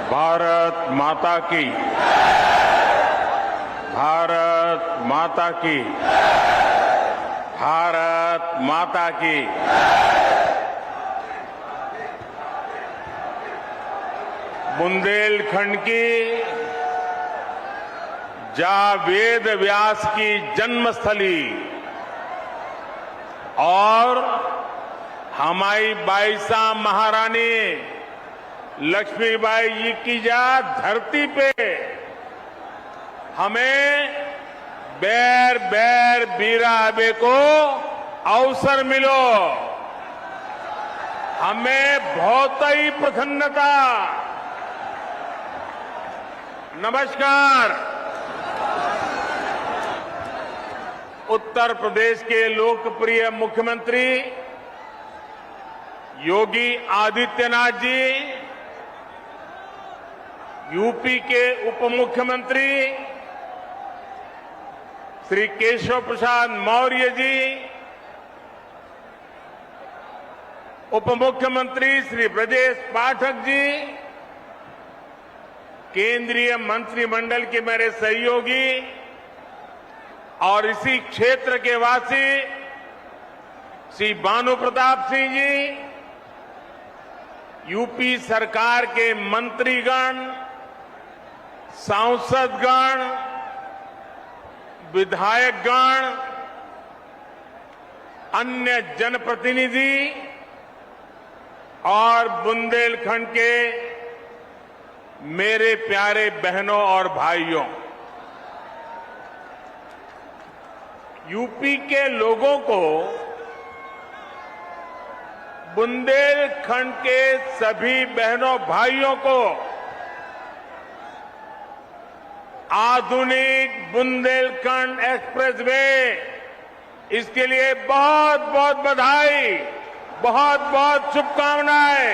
भारत माता की, भारत माता की, भारत माता की। बुंदेलखंड की जहां वेद व्यास की जन्मस्थली और हमारी बाईसा महारानी लक्ष्मीबाई जी की जहां धरती पे हमें बैर बैर बीरा आबे को अवसर मिलो, हमें बहुत ही प्रसन्नता। नमस्कार। उत्तर प्रदेश के लोकप्रिय मुख्यमंत्री योगी आदित्यनाथ जी, यूपी के उप मुख्यमंत्री श्री केशव प्रसाद मौर्य जी, उप मुख्यमंत्री श्री ब्रजेश पाठक जी, केंद्रीय मंत्रिमंडल के मेरे सहयोगी और इसी क्षेत्र के वासी श्री भानु प्रताप सिंह जी, यूपी सरकार के मंत्रीगण, सांसदगण, विधायकगण, अन्य जनप्रतिनिधि और बुंदेलखंड के मेरे प्यारे बहनों और भाइयों, यूपी के लोगों को बुंदेलखंड के सभी बहनों भाइयों को आधुनिक बुंदेलखंड एक्सप्रेसवे, इसके लिए बहुत बहुत बधाई, बहुत बहुत शुभकामनाएं।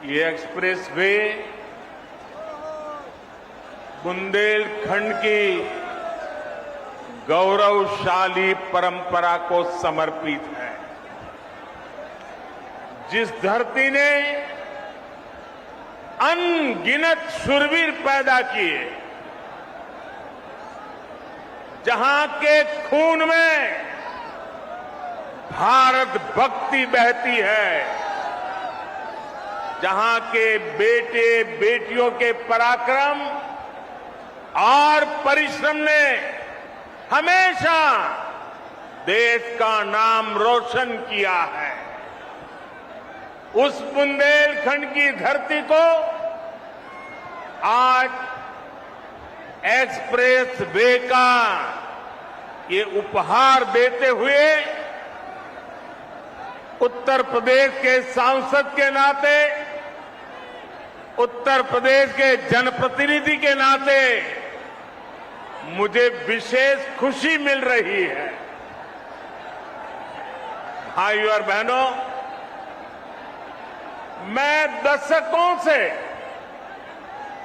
ये एक्सप्रेसवे बुंदेलखंड की गौरवशाली परंपरा को समर्पित है। जिस धरती ने अनगिनत शूरवीर पैदा किए, जहां के खून में भारत भक्ति बहती है, जहां के बेटे बेटियों के पराक्रम और परिश्रम ने हमेशा देश का नाम रोशन किया है, उस बुंदेलखंड की धरती को आज एक्सप्रेस वे का ये उपहार देते हुए उत्तर प्रदेश के सांसद के नाते, उत्तर प्रदेश के जनप्रतिनिधि के नाते मुझे विशेष खुशी मिल रही है। भाइयों और बहनों, मैं दशकों से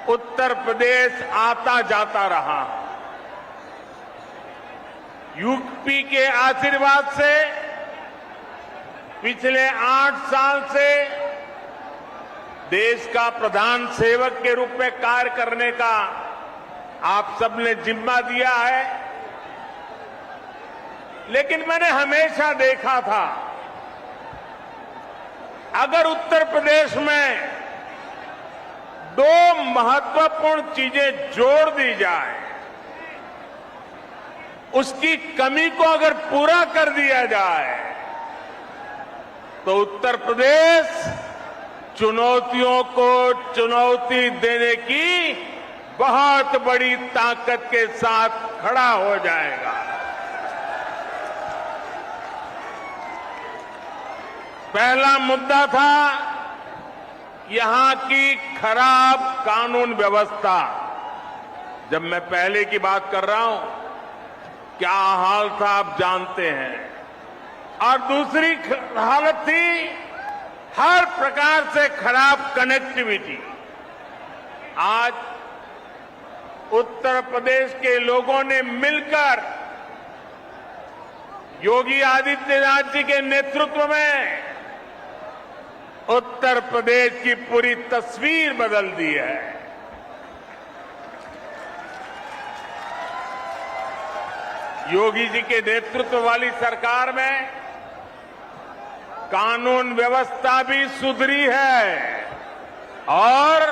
उत्तर प्रदेश आता जाता रहा। यूपी के आशीर्वाद से पिछले 8 साल से देश का प्रधान सेवक के रूप में कार्य करने का आप सबने जिम्मा दिया है। लेकिन मैंने हमेशा देखा था, अगर उत्तर प्रदेश में 2 महत्वपूर्ण चीजें जोड़ दी जाए, उसकी कमी को अगर पूरा कर दिया जाए, तो उत्तर प्रदेश चुनौतियों को चुनौती देने की बहुत बड़ी ताकत के साथ खड़ा हो जाएगा। पहला मुद्दा था यहां की खराब कानून व्यवस्था। जब मैं पहले की बात कर रहा हूं, क्या हाल था आप जानते हैं। और दूसरी हालत थी हर प्रकार से खराब कनेक्टिविटी। आज उत्तर प्रदेश के लोगों ने मिलकर योगी आदित्यनाथ जी के नेतृत्व में उत्तर प्रदेश की पूरी तस्वीर बदल दी है। योगी जी के नेतृत्व वाली सरकार में कानून व्यवस्था भी सुधरी है और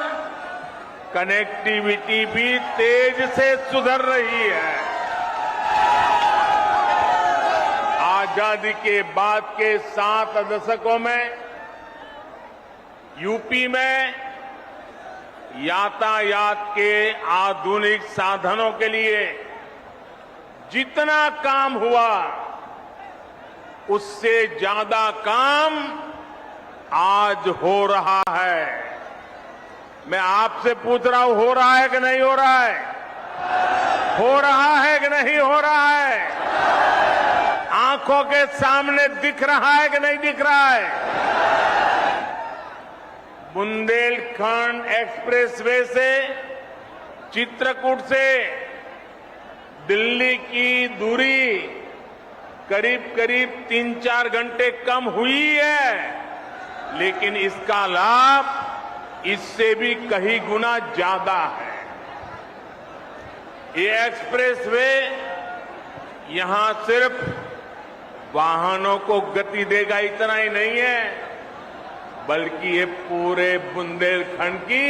कनेक्टिविटी भी तेज से सुधर रही है। आजादी के बाद के 7 दशकों में यूपी में यातायात के आधुनिक साधनों के लिए जितना काम हुआ उससे ज्यादा काम आज हो रहा है। मैं आपसे पूछ रहा हूं, हो रहा है कि नहीं हो रहा है? हो रहा है कि नहीं हो रहा है? आंखों के सामने दिख रहा है कि नहीं दिख रहा है? बुंदेलखंड एक्सप्रेसवे से चित्रकूट से दिल्ली की दूरी करीब करीब 3-4 घंटे कम हुई है, लेकिन इसका लाभ इससे भी कई गुना ज्यादा है। ये एक्सप्रेसवे यहां सिर्फ वाहनों को गति देगा इतना ही नहीं है, बल्कि ये पूरे बुंदेलखंड की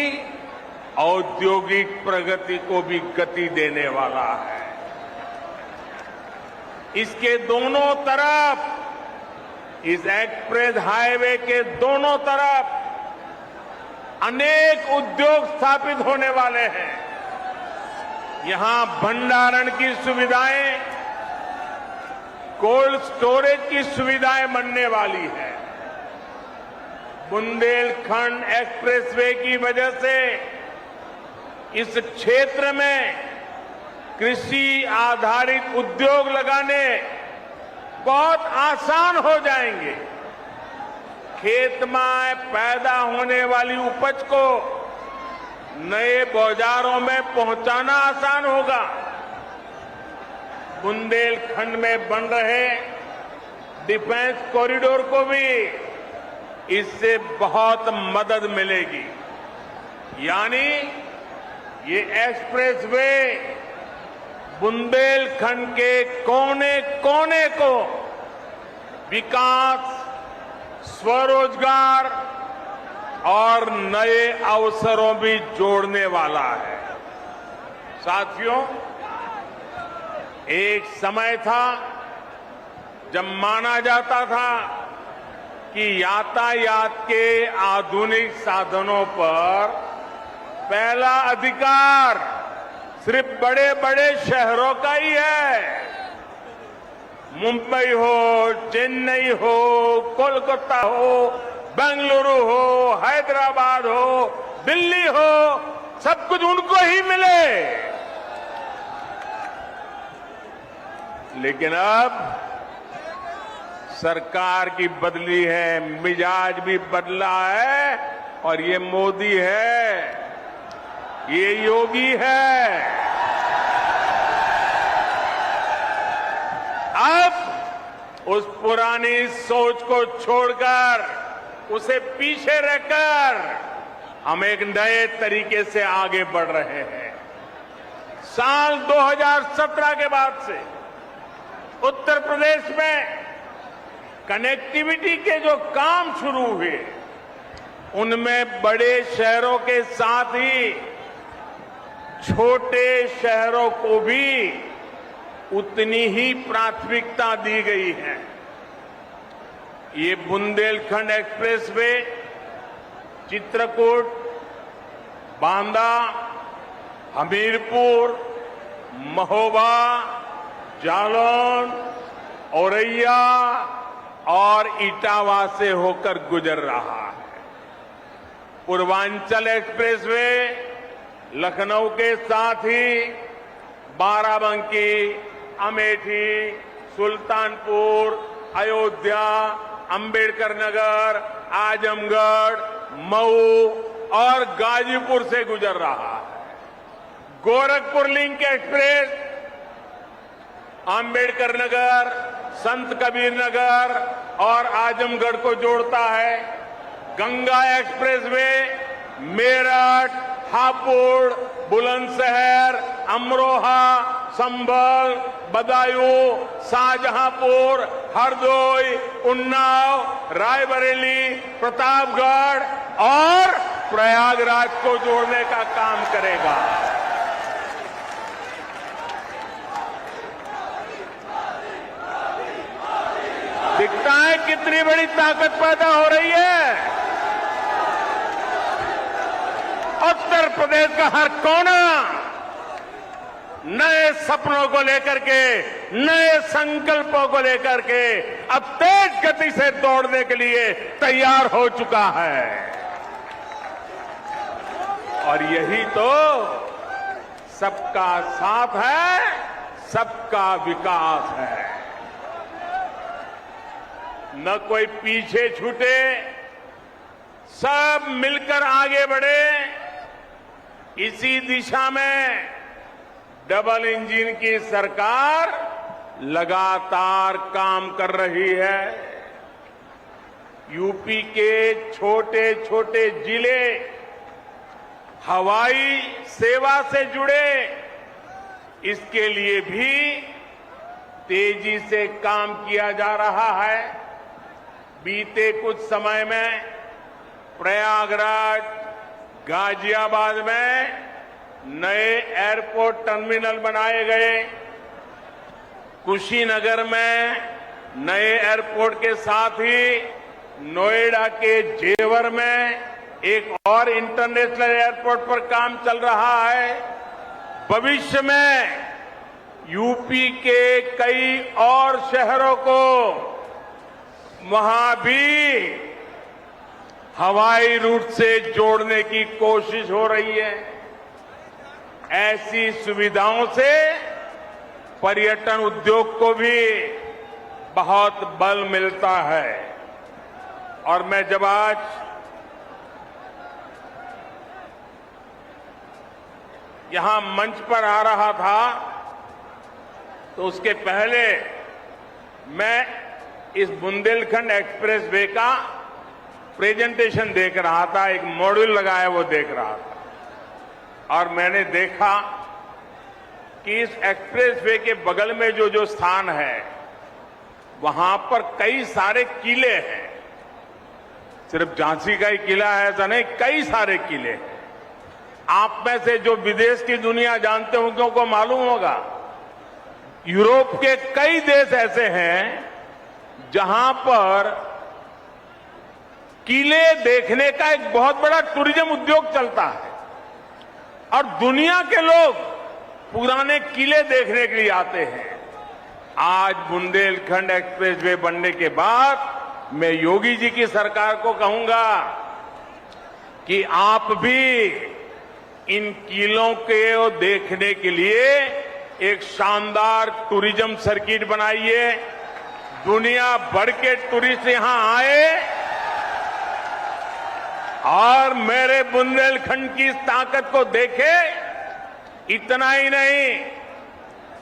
औद्योगिक प्रगति को भी गति देने वाला है। इसके दोनों तरफ, इस एक्सप्रेस हाईवे के दोनों तरफ अनेक उद्योग स्थापित होने वाले हैं। यहां भंडारण की सुविधाएं, कोल्ड स्टोरेज की सुविधाएं बनने वाली है। बुंदेलखंड एक्सप्रेसवे की वजह से इस क्षेत्र में कृषि आधारित उद्योग लगाने बहुत आसान हो जाएंगे। खेत में पैदा होने वाली उपज को नए बाजारों में पहुंचाना आसान होगा। बुंदेलखंड में बन रहे डिफेंस कॉरिडोर को भी इससे बहुत मदद मिलेगी। यानी ये एक्सप्रेसवे बुंदेलखंड के कोने कोने को विकास, स्वरोजगार और नए अवसरों भी जोड़ने वाला है। साथियों, एक समय था जब माना जाता था कि यातायात के आधुनिक साधनों पर पहला अधिकार सिर्फ बड़े बड़े शहरों का ही है। मुंबई हो, चेन्नई हो, कोलकाता हो, बेंगलुरु हो, हैदराबाद हो, दिल्ली हो, सब कुछ उनको ही मिले। लेकिन अब सरकार की बदली है, मिजाज भी बदला है और ये मोदी है, ये योगी है। अब उस पुरानी सोच को छोड़कर, उसे पीछे रखकर हम एक नए तरीके से आगे बढ़ रहे हैं। साल 2017 के बाद से उत्तर प्रदेश में कनेक्टिविटी के जो काम शुरू हुए, उनमें बड़े शहरों के साथ ही छोटे शहरों को भी उतनी ही प्राथमिकता दी गई है। ये बुंदेलखंड एक्सप्रेसवे चित्रकूट, बांदा, हमीरपुर, महोबा, जालौन, औरैया और इटावा से होकर गुजर रहा है। पूर्वांचल एक्सप्रेसवे लखनऊ के साथ ही बाराबंकी, अमेठी, सुल्तानपुर, अयोध्या, अंबेडकर नगर, आजमगढ़, मऊ और गाजीपुर से गुजर रहा है। गोरखपुर लिंक एक्सप्रेस अंबेडकर नगर, संत कबीर नगर और आजमगढ़ को जोड़ता है। गंगा एक्सप्रेसवे मेरठ, हापुड़, बुलंदशहर, अमरोहा, संभल, बदायूं, शाहजहांपुर, हरदोई, उन्नाव, रायबरेली, प्रतापगढ़ और प्रयागराज को जोड़ने का काम करेगा। दिखता है कितनी बड़ी ताकत पैदा हो रही है। उत्तर प्रदेश का हर कोना नए सपनों को लेकर के, नए संकल्पों को लेकर के अब तेज गति से दौड़ने के लिए तैयार हो चुका है। और यही तो सबका साथ है, सबका विकास है। न कोई पीछे छूटे, सब मिलकर आगे बढ़े। इसी दिशा में डबल इंजन की सरकार लगातार काम कर रही है। यूपी के छोटे छोटे जिले हवाई सेवा से जुड़े, इसके लिए भी तेजी से काम किया जा रहा है। बीते कुछ समय में प्रयागराज, गाजियाबाद में नए एयरपोर्ट टर्मिनल बनाए गए। कुशीनगर में नए एयरपोर्ट के साथ ही नोएडा के जेवर में एक और इंटरनेशनल एयरपोर्ट पर काम चल रहा है। भविष्य में यूपी के कई और शहरों को वहां भी हवाई रूट से जोड़ने की कोशिश हो रही है। ऐसी सुविधाओं से पर्यटन उद्योग को भी बहुत बल मिलता है। और मैं जब आज यहां मंच पर आ रहा था तो उसके पहले मैं इस बुंदेलखंड एक्सप्रेसवे का प्रेजेंटेशन देख रहा था, एक मॉड्यूल लगाया वो देख रहा था। और मैंने देखा कि इस एक्सप्रेसवे के बगल में जो जो स्थान है वहां पर कई सारे किले हैं। सिर्फ झांसी का ही किला है ऐसा नहीं, कई सारे किले हैं। आप में से जो विदेश की दुनिया जानते होंगे उनको मालूम होगा, यूरोप के कई देश ऐसे हैं जहां पर किले देखने का एक बहुत बड़ा टूरिज्म उद्योग चलता है और दुनिया के लोग पुराने किले देखने के लिए आते हैं। आज बुंदेलखंड एक्सप्रेसवे बनने के बाद मैं योगी जी की सरकार को कहूंगा कि आप भी इन किलों को देखने के लिए एक शानदार टूरिज्म सर्किट बनाइए। दुनिया भर के टूरिस्ट यहां आए और मेरे बुंदेलखंड की ताकत को देखे। इतना ही नहीं,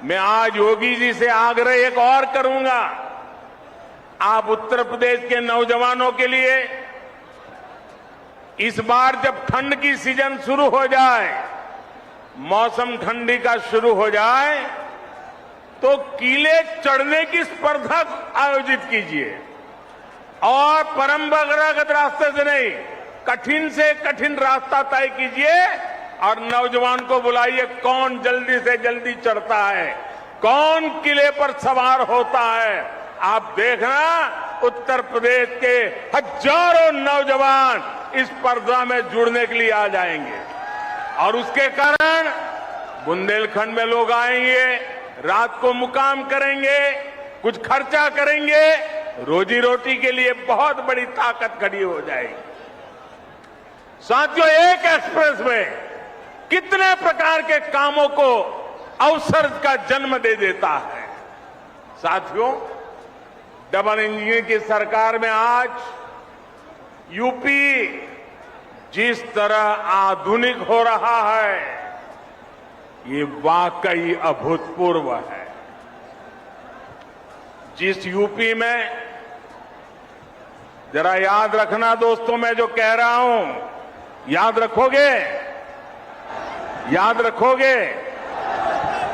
मैं आज योगी जी से आग्रह एक और करूंगा। आप उत्तर प्रदेश के नौजवानों के लिए इस बार जब ठंड की सीजन शुरू हो जाए, मौसम ठंडी का शुरू हो जाए, तो किले चढ़ने की स्पर्धा आयोजित कीजिए और परंपरागत रास्ते से नहीं, कठिन से कठिन रास्ता तय कीजिए और नौजवान को बुलाइए। कौन जल्दी से जल्दी चढ़ता है, कौन किले पर सवार होता है। आप देखना उत्तर प्रदेश के हजारों नौजवान इस स्पर्धा में जुड़ने के लिए आ जाएंगे और उसके कारण बुंदेलखंड में लोग आएंगे, रात को मुकाम करेंगे, कुछ खर्चा करेंगे, रोजी रोटी के लिए बहुत बड़ी ताकत खड़ी हो जाएगी। साथियों, एक एक्सप्रेस में कितने प्रकार के कामों को अवसर का जन्म दे देता है। साथियों, डबल इंजन की सरकार में आज यूपी जिस तरह आधुनिक हो रहा है, ये वाकई अभूतपूर्व है। जिस यूपी में जरा याद रखना दोस्तों, मैं जो कह रहा हूं याद रखोगे? याद रखोगे?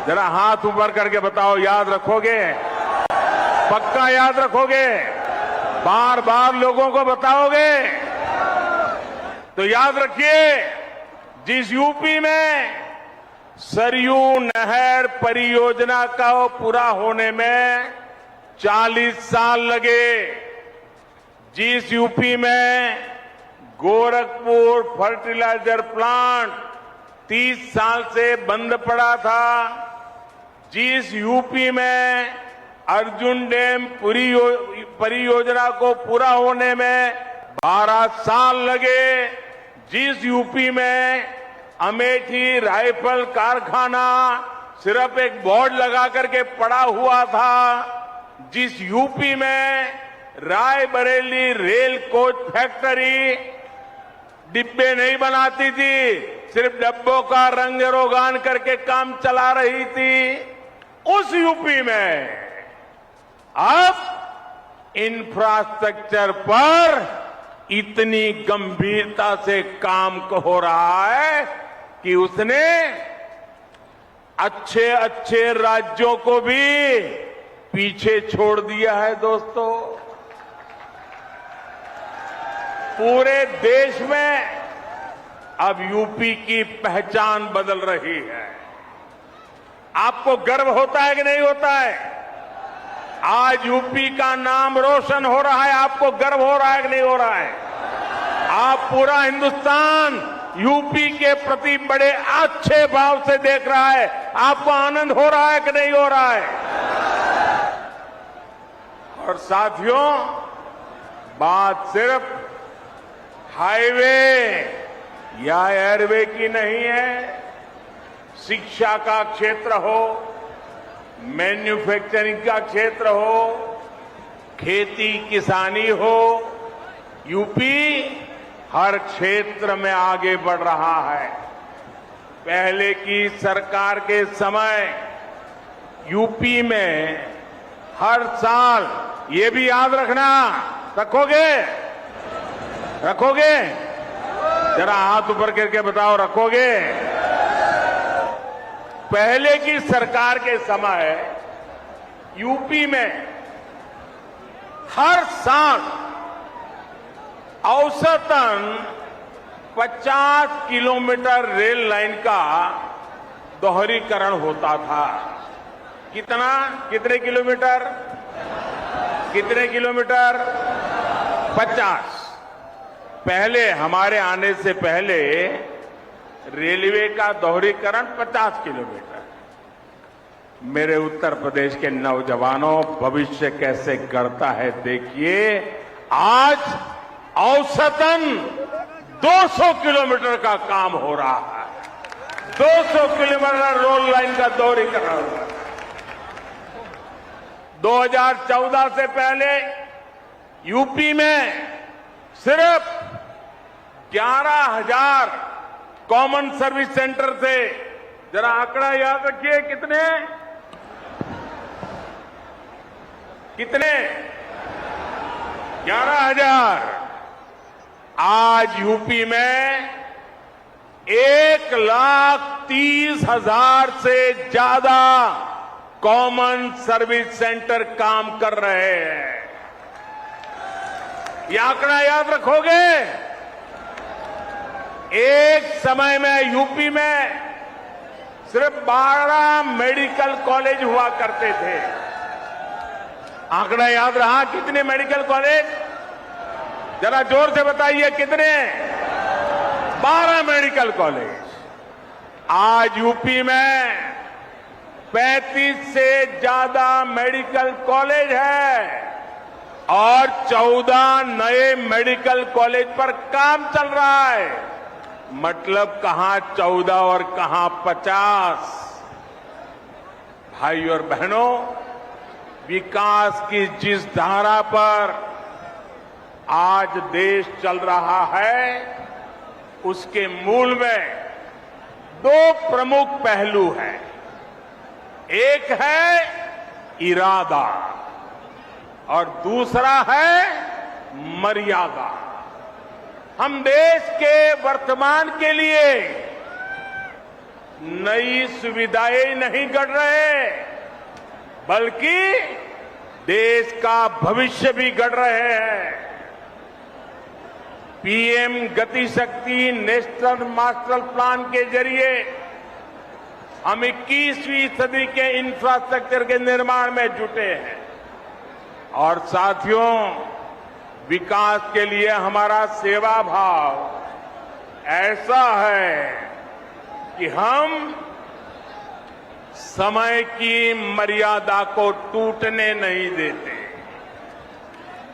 जरा हाथ ऊपर करके बताओ, याद रखोगे? पक्का याद रखोगे? बार बार लोगों को बताओगे? तो याद रखिए, जिस यूपी में सरयू नहर परियोजना का पूरा होने में 40 साल लगे, जिस यूपी में गोरखपुर फर्टिलाइजर प्लांट 30 साल से बंद पड़ा था, जिस यूपी में अर्जुन डैम परियोजना को पूरा होने में 12 साल लगे, जिस यूपी में अमेठी राइफल कारखाना सिर्फ एक बोर्ड लगा करके पड़ा हुआ था, जिस यूपी में रायबरेली रेल कोच फैक्ट्री डिब्बे नहीं बनाती थी, सिर्फ डब्बों का रंग रोगान करके काम चला रही थी, उस यूपी में अब इंफ्रास्ट्रक्चर पर इतनी गंभीरता से काम हो रहा है कि उसने अच्छे अच्छे राज्यों को भी पीछे छोड़ दिया है। दोस्तों, पूरे देश में अब यूपी की पहचान बदल रही है। आपको गर्व होता है कि नहीं होता है? आज यूपी का नाम रोशन हो रहा है, आपको गर्व हो रहा है कि नहीं हो रहा है? आप पूरा हिंदुस्तान यूपी के प्रति बड़े अच्छे भाव से देख रहा है, आपको आनंद हो रहा है कि नहीं हो रहा है? और साथियों, बात सिर्फ हाईवे या एयरवे की नहीं है। शिक्षा का क्षेत्र हो, मैन्युफैक्चरिंग का क्षेत्र हो, खेती किसानी हो, यूपी हर क्षेत्र में आगे बढ़ रहा है। पहले की सरकार के समय यूपी में हर साल, ये भी याद रखना, रखोगे? रखोगे? जरा हाथ ऊपर करके बताओ, रखोगे? पहले की सरकार के समय यूपी में हर साल औसतन 50 किलोमीटर रेल लाइन का दोहरीकरण होता था। कितने किलोमीटर? कितने किलोमीटर? 50। पहले, हमारे आने से पहले रेलवे का दोहरीकरण 50 किलोमीटर। मेरे उत्तर प्रदेश के नौजवानों, भविष्य कैसे गढ़ता है देखिए। आज औसतन 200 किलोमीटर का काम हो रहा है। 200 किलोमीटर रोड लाइन का दोहरीकरण। 2014 से पहले यूपी में सिर्फ 11,000 कॉमन सर्विस सेंटर थे। जरा आंकड़ा याद रखिए, कितने? 11,000। आज यूपी में 1,30,000 से ज्यादा कॉमन सर्विस सेंटर काम कर रहे हैं। ये आंकड़ा याद रखोगे? एक समय में यूपी में सिर्फ 12 मेडिकल कॉलेज हुआ करते थे। आंकड़ा याद रहा? कितने मेडिकल कॉलेज? जरा जोर से बताइए, कितने? 12 मेडिकल कॉलेज। आज यूपी में 35 से ज्यादा मेडिकल कॉलेज है और 14 नए मेडिकल कॉलेज पर काम चल रहा है। मतलब कहां 14 और कहां 50। भाई और बहनों, विकास की जिस धारा पर आज देश चल रहा है, उसके मूल में 2 प्रमुख पहलू हैं। एक है इरादा और दूसरा है मर्यादा। हम देश के वर्तमान के लिए नई सुविधाएं नहीं गढ़ रहे, बल्कि देश का भविष्य भी गढ़ रहे हैं। पीएम गति शक्ति नेशनल मास्टर प्लान के जरिए हम 21वीं सदी के इंफ्रास्ट्रक्चर के निर्माण में जुटे हैं और साथियों, विकास के लिए हमारा सेवा भाव ऐसा है कि हम समय की मर्यादा को टूटने नहीं देते।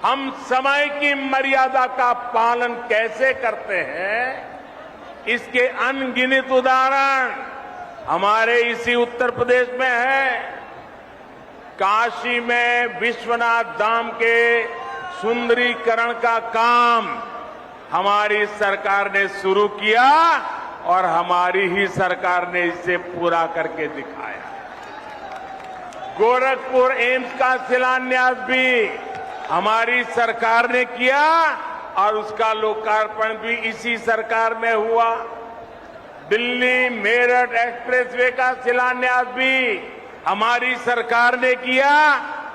हम समय की मर्यादा का पालन कैसे करते हैं, इसके अनगिनत उदाहरण हमारे इसी उत्तर प्रदेश में है। काशी में विश्वनाथ धाम के सुंदरीकरण का काम हमारी सरकार ने शुरू किया और हमारी ही सरकार ने इसे पूरा करके दिखाया। गोरखपुर एम्स का शिलान्यास भी हमारी सरकार ने किया और उसका लोकार्पण भी इसी सरकार में हुआ। दिल्ली मेरठ एक्सप्रेसवे का शिलान्यास भी हमारी सरकार ने किया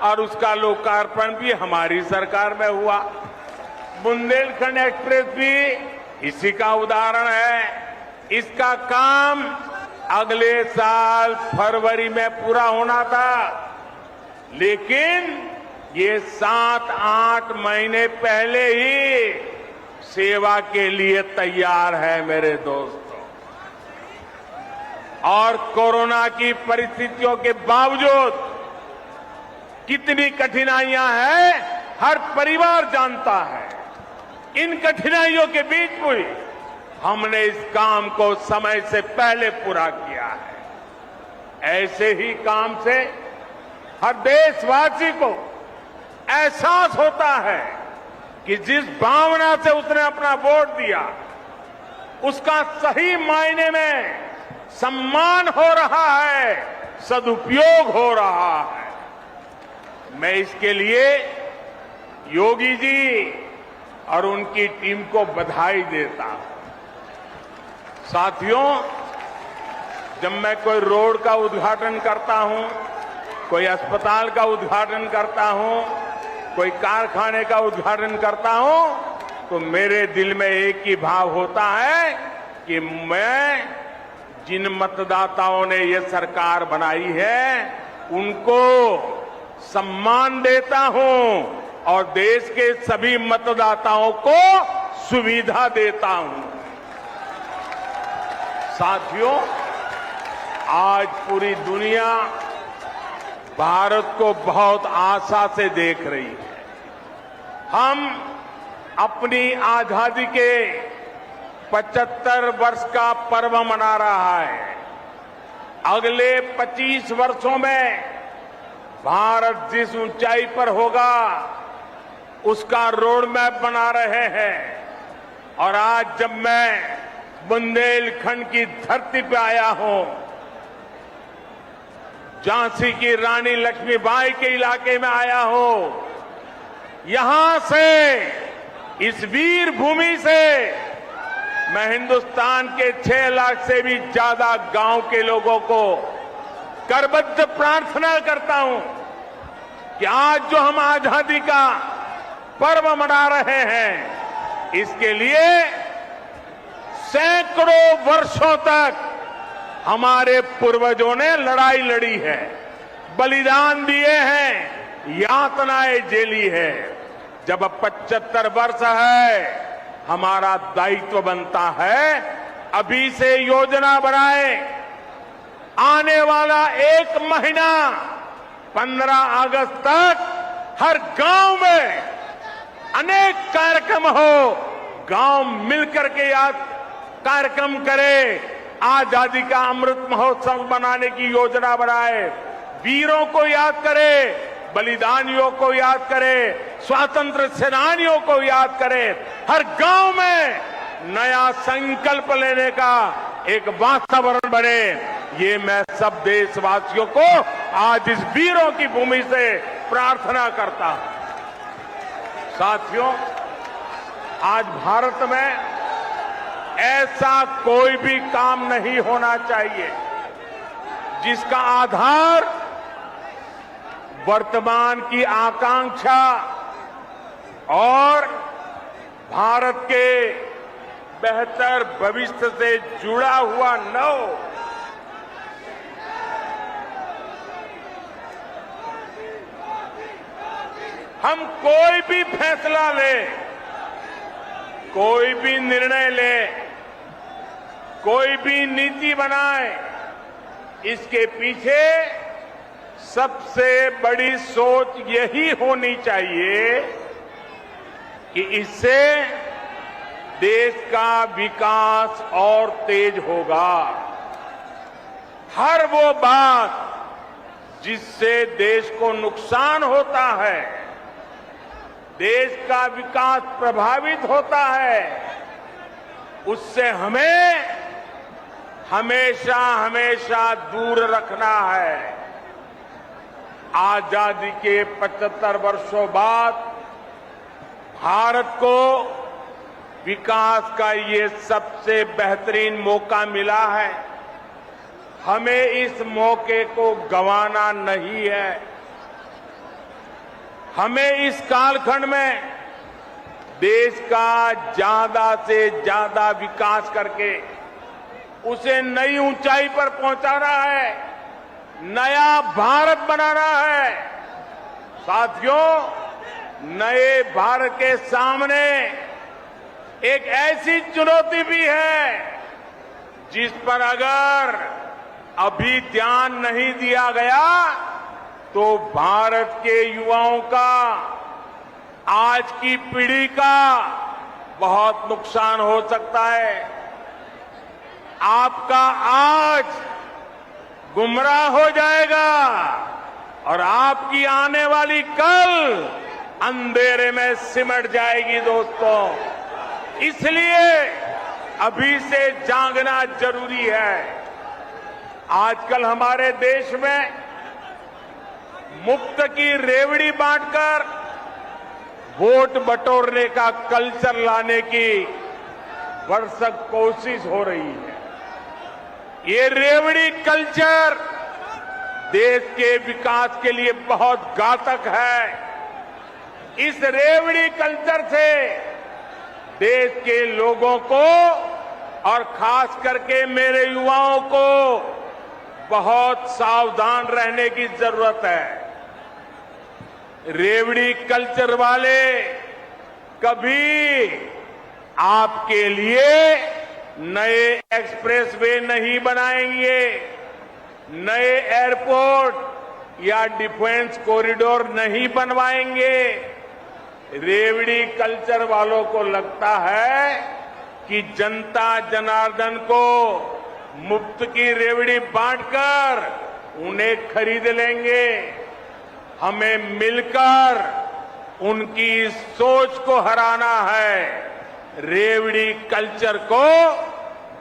और उसका लोकार्पण भी हमारी सरकार में हुआ। बुंदेलखंड एक्सप्रेस भी इसी का उदाहरण है। इसका काम अगले साल फरवरी में पूरा होना था, लेकिन ये 7-8 महीने पहले ही सेवा के लिए तैयार है मेरे दोस्तों। और कोरोना की परिस्थितियों के बावजूद कितनी कठिनाइयां हैं, हर परिवार जानता है। इन कठिनाइयों के बीच भी हमने इस काम को समय से पहले पूरा किया है। ऐसे ही काम से हर देशवासी को एहसास होता है कि जिस भावना से उसने अपना वोट दिया, उसका सही मायने में सम्मान हो रहा है, सदुपयोग हो रहा है। मैं इसके लिए योगी जी और उनकी टीम को बधाई देता हूं। साथियों, जब मैं कोई रोड का उद्घाटन करता हूं, कोई अस्पताल का उद्घाटन करता हूं, कोई कारखाने का उद्घाटन करता हूं, तो मेरे दिल में एक ही भाव होता है कि मैं जिन मतदाताओं ने ये सरकार बनाई है, उनको सम्मान देता हूं और देश के सभी मतदाताओं को सुविधा देता हूं। साथियों, आज पूरी दुनिया भारत को बहुत आशा से देख रही है। हम अपनी आजादी के 75 वर्ष का पर्व मना रहा है। अगले 25 वर्षों में भारत जिस ऊंचाई पर होगा, उसका रोड मैप बना रहे हैं। और आज जब मैं बुंदेलखंड की धरती पे आया हूं, झांसी की रानी लक्ष्मीबाई के इलाके में आया हूं, यहां से, इस वीर भूमि से मैं हिंदुस्तान के 6 लाख से भी ज्यादा गांव के लोगों को करबद्ध प्रार्थना करता हूं कि आज जो हम आजादी का पर्व मना रहे हैं, इसके लिए सैकड़ों वर्षों तक हमारे पूर्वजों ने लड़ाई लड़ी है, बलिदान दिए हैं, यातनाएं झेली है। जब 75 वर्ष है, हमारा दायित्व बनता है अभी से योजना बनाए। आने वाला 1 महीना 15 अगस्त तक हर गांव में अनेक कार्यक्रम हो, गांव मिलकर के याद कार्यक्रम करे, आजादी का अमृत महोत्सव बनाने की योजना बनाए, वीरों को याद करे, बलिदानियों को याद करे, स्वातंत्र सेनानियों को याद करे। हर गांव में नया संकल्प लेने का एक वातावरण बने, ये मैं सब देशवासियों को आज इस वीरों की भूमि से प्रार्थना करता हूं। साथियों, आज भारत में ऐसा कोई भी काम नहीं होना चाहिए जिसका आधार वर्तमान की आकांक्षा और भारत के बेहतर भविष्य से जुड़ा हुआ न हो। हम कोई भी फैसला लें, कोई भी निर्णय लें, कोई भी नीति बनाए, इसके पीछे सबसे बड़ी सोच यही होनी चाहिए कि इससे देश का विकास और तेज होगा। हर वो बात जिससे देश को नुकसान होता है, देश का विकास प्रभावित होता है, उससे हमें हमेशा हमेशा दूर रखना है। आजादी के 75 वर्षों बाद भारत को विकास का ये सबसे बेहतरीन मौका मिला है। हमें इस मौके को गंवाना नहीं है। हमें इस कालखंड में देश का ज्यादा से ज्यादा विकास करके उसे नई ऊंचाई पर पहुंचाना है, नया भारत बनाना है। साथियों, नए भारत के सामने एक ऐसी चुनौती भी है जिस पर अगर अभी ध्यान नहीं दिया गया तो भारत के युवाओं का, आज की पीढ़ी का बहुत नुकसान हो सकता है। आपका आज गुमराह हो जाएगा और आपकी आने वाली कल अंधेरे में सिमट जाएगी। दोस्तों, इसलिए अभी से जागना जरूरी है। आजकल हमारे देश में मुफ्त की रेवड़ी बांटकर वोट बटोरने का कल्चर लाने की भरसक कोशिश हो रही है। ये रेवड़ी कल्चर देश के विकास के लिए बहुत घातक है। इस रेवड़ी कल्चर से देश के लोगों को और खास करके मेरे युवाओं को बहुत सावधान रहने की जरूरत है। रेवड़ी कल्चर वाले कभी आपके लिए नए एक्सप्रेसवे नहीं बनाएंगे, नए एयरपोर्ट या डिफेंस कॉरिडोर नहीं बनवाएंगे। रेवड़ी कल्चर वालों को लगता है कि जनता जनार्दन को मुफ्त की रेवड़ी बांटकर उन्हें खरीद लेंगे। हमें मिलकर उनकी सोच को हराना है। रेवड़ी कल्चर को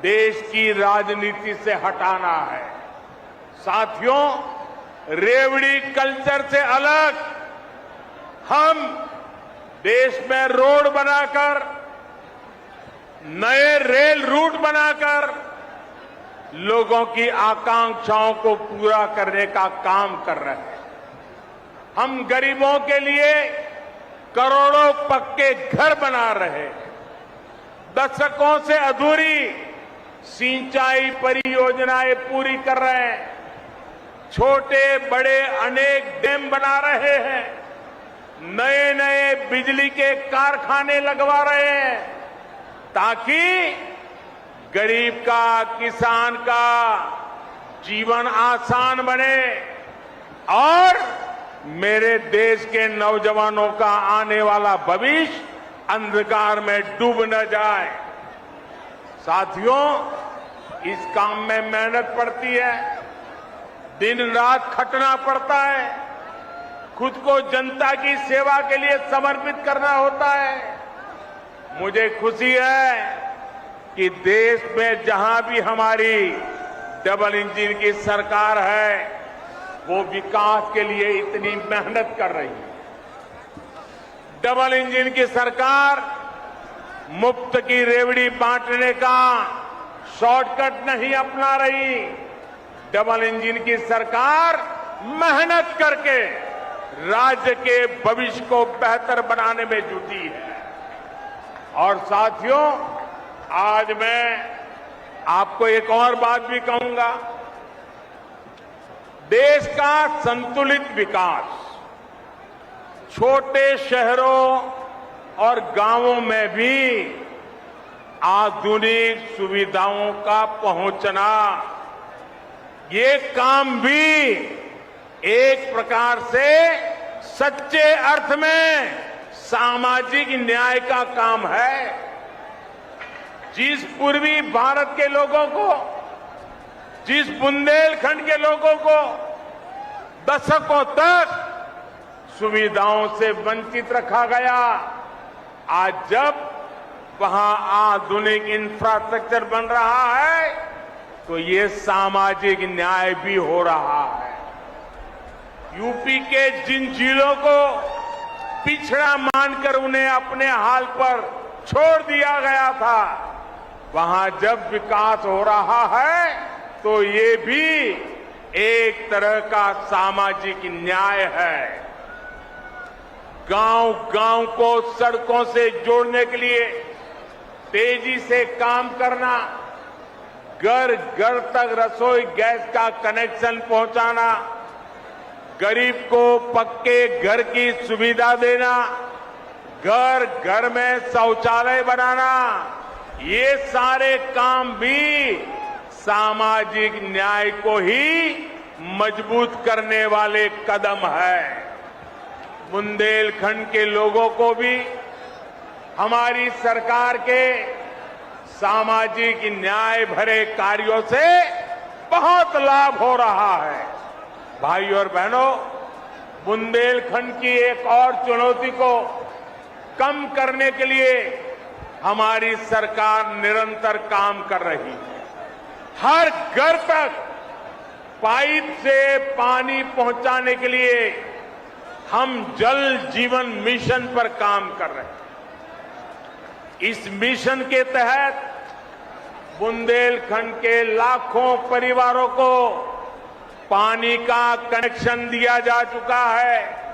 देश की राजनीति से हटाना है। साथियों, रेवड़ी कल्चर से अलग हम देश में रोड बनाकर, नए रेल रूट बनाकर लोगों की आकांक्षाओं को पूरा करने का काम कर रहे हैं। हम गरीबों के लिए करोड़ों पक्के घर बना रहे हैं। दशकों से अधूरी सिंचाई परियोजनाएं पूरी कर रहे हैं। छोटे बड़े अनेक डैम बना रहे हैं। नए नए बिजली के कारखाने लगवा रहे हैं ताकि गरीब का, किसान का जीवन आसान बने और मेरे देश के नौजवानों का आने वाला भविष्य अंधकार में डूब न जाए। साथियों, इस काम में मेहनत पड़ती है, दिन रात खटना पड़ता है, खुद को जनता की सेवा के लिए समर्पित करना होता है। मुझे खुशी है कि देश में जहां भी हमारी डबल इंजन की सरकार है, वो विकास के लिए इतनी मेहनत कर रही है। डबल इंजन की सरकार मुफ्त की रेवड़ी बांटने का शॉर्टकट नहीं अपना रही। डबल इंजन की सरकार मेहनत करके राज्य के भविष्य को बेहतर बनाने में जुटी है। और साथियों, आज मैं आपको एक और बात भी कहूंगा। देश का संतुलित विकास छोटे शहरों और गांवों में भी आधुनिक सुविधाओं का पहुंचना, ये काम भी एक प्रकार से सच्चे अर्थ में सामाजिक न्याय का काम है। जिस पूर्वी भारत के लोगों को, जिस बुंदेलखंड के लोगों को दशकों तक सुविधाओं से वंचित रखा गया, आज जब वहां आधुनिक इंफ्रास्ट्रक्चर बन रहा है तो ये सामाजिक न्याय भी हो रहा है। यूपी के जिन जिलों को पिछड़ा मानकर उन्हें अपने हाल पर छोड़ दिया गया था, वहां जब विकास हो रहा है तो ये भी एक तरह का सामाजिक न्याय है। गांव-गांव को सड़कों से जोड़ने के लिए तेजी से काम करना, घर-घर तक रसोई गैस का कनेक्शन पहुंचाना, गरीब को पक्के घर की सुविधा देना, घर-घर में शौचालय बनाना, ये सारे काम भी सामाजिक न्याय को ही मजबूत करने वाले कदम है। बुंदेलखंड के लोगों को भी हमारी सरकार के सामाजिक न्याय भरे कार्यों से बहुत लाभ हो रहा है। भाइयों और बहनों, बुंदेलखंड की एक और चुनौती को कम करने के लिए हमारी सरकार निरंतर काम कर रही है। हर घर तक पाइप से पानी पहुंचाने के लिए हम जल जीवन मिशन पर काम कर रहे हैं। इस मिशन के तहत बुंदेलखंड के लाखों परिवारों को पानी का कनेक्शन दिया जा चुका है।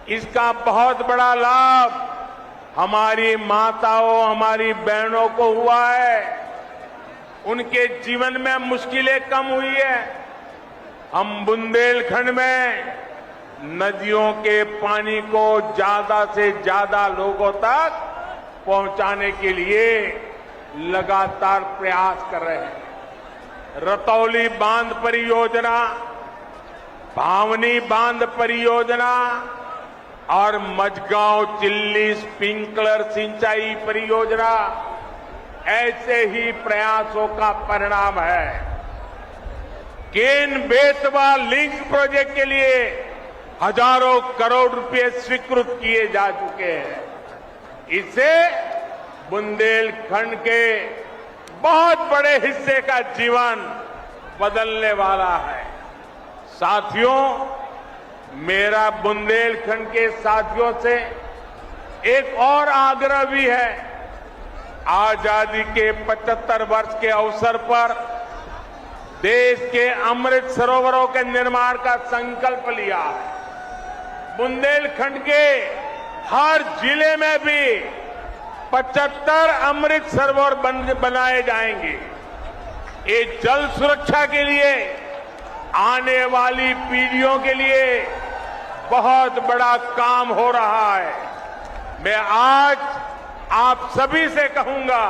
इसका बहुत बड़ा लाभ हमारी माताओं, हमारी बहनों को हुआ है। उनके जीवन में मुश्किलें कम हुई है। हम बुंदेलखंड में नदियों के पानी को ज्यादा से ज्यादा लोगों तक पहुंचाने के लिए लगातार प्रयास कर रहे हैं। रतौली बांध परियोजना, भावनी बांध परियोजना और मझगांव चिल्ली स्प्रिंकलर सिंचाई परियोजना ऐसे ही प्रयासों का परिणाम है। केन बेतवा लिंक प्रोजेक्ट के लिए हजारों करोड़ रुपए स्वीकृत किए जा चुके हैं। इससे बुंदेलखंड के बहुत बड़े हिस्से का जीवन बदलने वाला है। साथियों, मेरा बुंदेलखंड के साथियों से एक और आग्रह भी है। आजादी के 75 वर्ष के अवसर पर देश के अमृत सरोवरों के निर्माण का संकल्प लिया है। बुंदेलखंड के हर जिले में भी 75 अमृत सरोवर बनाए जाएंगे। ये जल सुरक्षा के लिए, आने वाली पीढ़ियों के लिए बहुत बड़ा काम हो रहा है। मैं आज आप सभी से कहूंगा,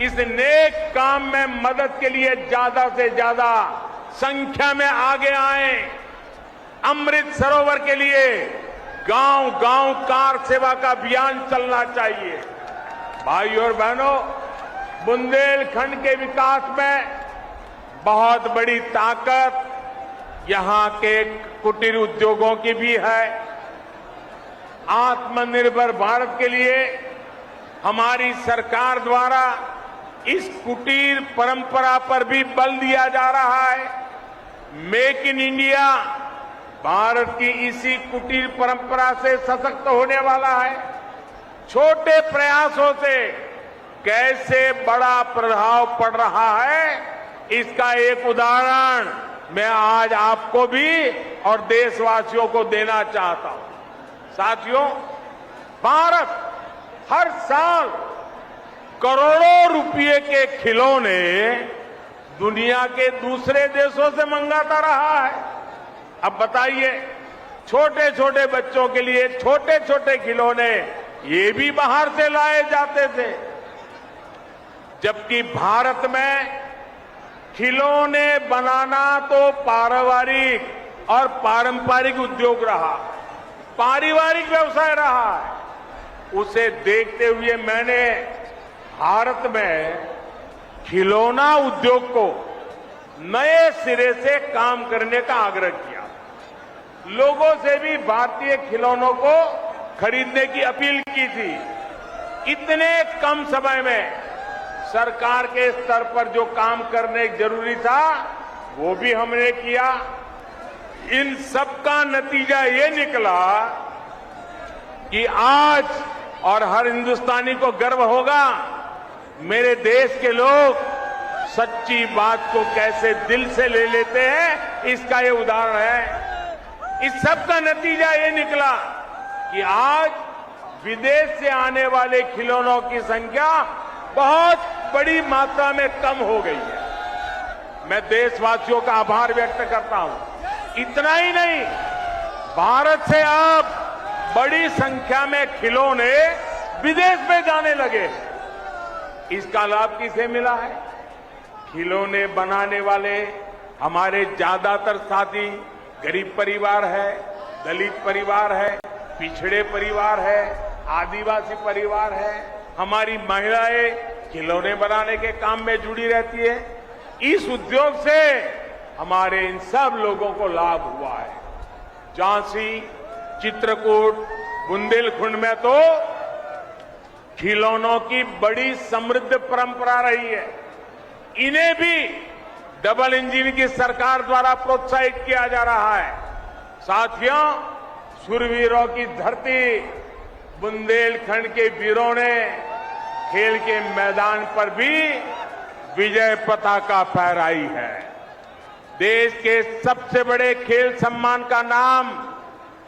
इस नेक काम में मदद के लिए ज्यादा से ज्यादा संख्या में आगे आएं। अमृत सरोवर के लिए गांव-गांव कार सेवा का अभियान चलना चाहिए। भाइयों और बहनों, बुंदेलखंड के विकास में बहुत बड़ी ताकत यहां के कुटीर उद्योगों की भी है। आत्मनिर्भर भारत के लिए हमारी सरकार द्वारा इस कुटीर परंपरा पर भी बल दिया जा रहा है। मेक इन इंडिया भारत की इसी कुटीर परंपरा से सशक्त होने वाला है। छोटे प्रयासों से कैसे बड़ा प्रभाव पड़ रहा है, इसका एक उदाहरण मैं आज आपको भी और देशवासियों को देना चाहता हूं। साथियों, भारत हर साल करोड़ों रुपए के खिलौने दुनिया के दूसरे देशों से मंगाता रहा है। अब बताइए, छोटे छोटे बच्चों के लिए छोटे छोटे खिलौने ये भी बाहर से लाए जाते थे, जबकि भारत में खिलौने बनाना तो पारिवारिक और पारंपरिक उद्योग रहा, पारिवारिक व्यवसाय रहा है। उसे देखते हुए मैंने भारत में खिलौना उद्योग को नए सिरे से काम करने का आग्रह किया। लोगों से भी भारतीय खिलौनों को खरीदने की अपील की थी। इतने कम समय में सरकार के स्तर पर जो काम करने जरूरी था वो भी हमने किया। इन सब का नतीजा ये निकला कि आज, और हर हिंदुस्तानी को गर्व होगा, मेरे देश के लोग सच्ची बात को कैसे दिल से ले लेते हैं, इसका ये उदाहरण है। इस सब का नतीजा ये निकला कि आज विदेश से आने वाले खिलौनों की संख्या बहुत बड़ी मात्रा में कम हो गई है। मैं देशवासियों का आभार व्यक्त करता हूं। इतना ही नहीं, भारत से अब बड़ी संख्या में खिलौने विदेश में जाने लगे। इसका लाभ किसे मिला है? खिलौने बनाने वाले हमारे ज्यादातर साथी गरीब परिवार है, दलित परिवार है, पिछड़े परिवार है, आदिवासी परिवार है। हमारी महिलाएं खिलौने बनाने के काम में जुड़ी रहती है। इस उद्योग से हमारे इन सब लोगों को लाभ हुआ है। झांसी, चित्रकूट, बुंदेलखंड में तो खिलौनों की बड़ी समृद्ध परंपरा रही है। इन्हें भी डबल इंजन की सरकार द्वारा प्रोत्साहित किया जा रहा है। साथियों, शूरवीरों की धरती बुंदेलखंड के वीरों ने खेल के मैदान पर भी विजय पताका फहराई है। देश के सबसे बड़े खेल सम्मान का नाम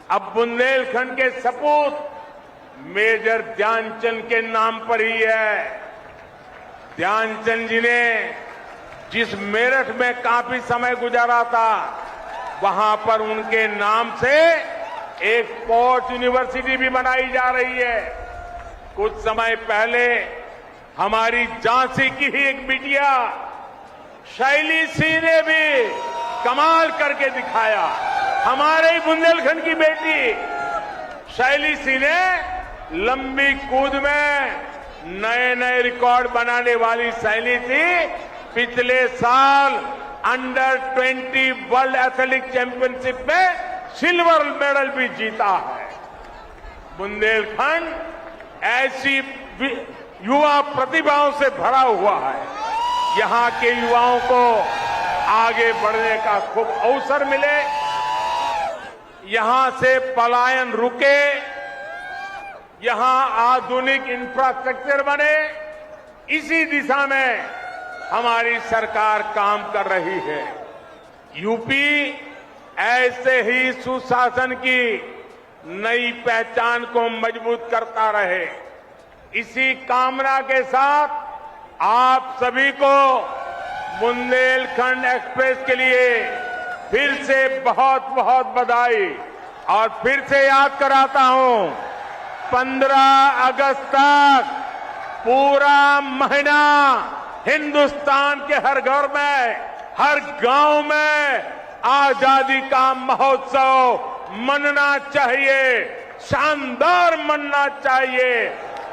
अब बुंदेलखंड के सपूत मेजर ध्यानचंद के नाम पर ही है। ध्यानचंद जी ने जिस मेरठ में काफी समय गुजारा था, वहां पर उनके नाम से एक स्पोर्ट्स यूनिवर्सिटी भी बनाई जा रही है। कुछ समय पहले हमारी झांसी की ही एक बिटिया शैली सिंह ने भी कमाल करके दिखाया। हमारे ही बुंदेलखंड की बेटी शैली सिंह ने लंबी कूद में नए नए रिकॉर्ड बनाने वाली शैली सिंह पिछले साल अंडर 20 वर्ल्ड एथलेटिक चैंपियनशिप में सिल्वर मेडल भी जीता है। बुंदेलखंड ऐसी युवा प्रतिभाओं से भरा हुआ है। यहां के युवाओं को आगे बढ़ने का खूब अवसर मिले, यहां से पलायन रुके, यहां आधुनिक इंफ्रास्ट्रक्चर बने, इसी दिशा में हमारी सरकार काम कर रही है। यूपी ऐसे ही सुशासन की नई पहचान को मजबूत करता रहे। इसी कामना के साथ आप सभी को बुंदेलखंड एक्सप्रेस के लिए फिर से बहुत बहुत बधाई। और फिर से याद कराता हूं, 15 अगस्त तक पूरा महीना हिंदुस्तान के हर घर में, हर गांव में आजादी का महोत्सव मनना चाहिए, शानदार मनना चाहिए।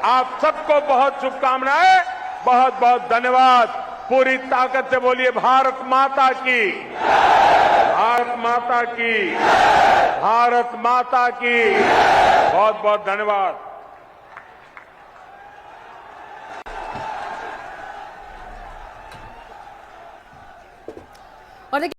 आप सबको बहुत शुभकामनाएं, बहुत बहुत धन्यवाद। पूरी ताकत से बोलिए भारत माता की, भारत माता की, भारत माता की। बहुत बहुत धन्यवाद। और